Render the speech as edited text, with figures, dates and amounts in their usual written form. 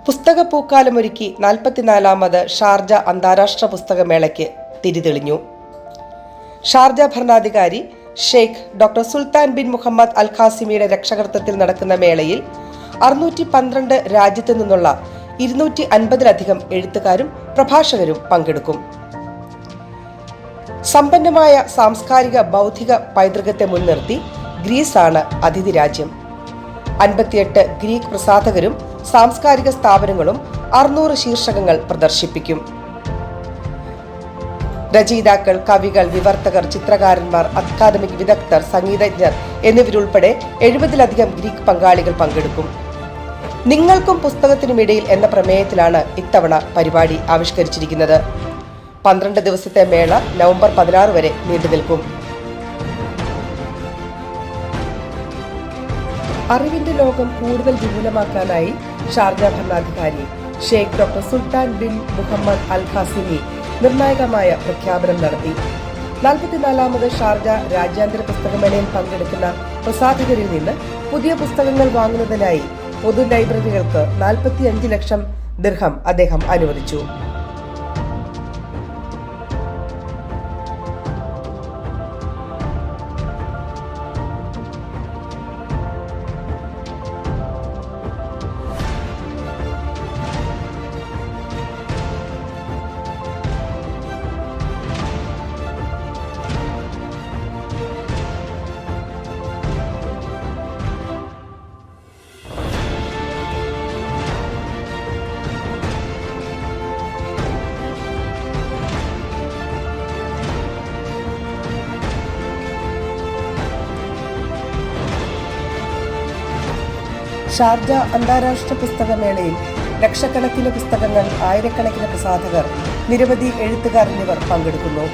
പുസ്തക പൂക്കാലമൊരുക്കി 44ാമത് ഷാർജ അന്താരാഷ്ട്ര പുസ്തകമേളയ്ക്ക് തിരിതെളിഞ്ഞു. ഷാർജ ഭരണാധികാരി Sheikh doctor Sultan bin Muhammad Al ഖാസിമിയുടെ രക്ഷകർത്തത്തിൽ നടക്കുന്ന മേളയിൽ 612 രാജ്യത്തു നിന്നുള്ള 250-ലധികം എഴുത്തുകാരും പ്രഭാഷകരും പങ്കെടുക്കും. സമ്പന്നമായ സാംസ്കാരിക ബൗദ്ധിക പൈതൃകത്തെ മുൻനിർത്തി ഗ്രീസാണ് അതിഥി രാജ്യം. 58 ഗ്രീക്ക് പ്രസാധകരും സാംസ്കാരിക സ്ഥാപനങ്ങളും 600 ശീർഷകങ്ങൾ പ്രദർശിപ്പിക്കും. രചയിതാക്കൾ, കവികൾ, വിവർത്തകർ, ചിത്രകാരന്മാർ, അക്കാദമിക് വിദഗ്ധർ, സംഗീതജ്ഞർ എന്നിവരുൾപ്പെടെ 70-ലധികം ഗ്രീക്ക് പങ്കാളികൾ പങ്കെടുക്കും. നിങ്ങൾക്കും പുസ്തകത്തിനുമിടയിൽ എന്ന പ്രമേയത്തിലാണ് ഇത്തവണ പരിപാടി ആവിഷ്കരിച്ചിരിക്കുന്നത്. 12 ദിവസത്തെ മേള നവംബർ 16 വരെ നീണ്ടുനിൽക്കും. അറിവിന്റെ ലോകം കൂടുതൽ വിപുലമാക്കാനായി ഷാർജ ഭരണാധികാരി Sheikh doctor Sultan bin Muhammad Al Qasimi നിർണായകമായ പ്രഖ്യാപനം നടത്തി. 44ാമത് ഷാർജ രാജ്യാന്തര പുസ്തകമേളയിൽ പങ്കെടുക്കുന്ന പ്രസാധകരിൽ നിന്ന് പുതിയ പുസ്തകങ്ങൾ വാങ്ങുന്നതിനായി പൊതു ലൈബ്രറികൾക്ക് 45 ലക്ഷം ദിർഹം അദ്ദേഹം അനുവദിച്ചു. ഷാർജ അന്താരാഷ്ട്ര പുസ്തകമേളയിൽ ലക്ഷക്കണക്കിന് പുസ്തകങ്ങൾ, ആയിരക്കണക്കിന് പ്രസാധകർ, നിരവധി എഴുത്തുകാർ എന്നിവർ പങ്കെടുക്കുന്നു.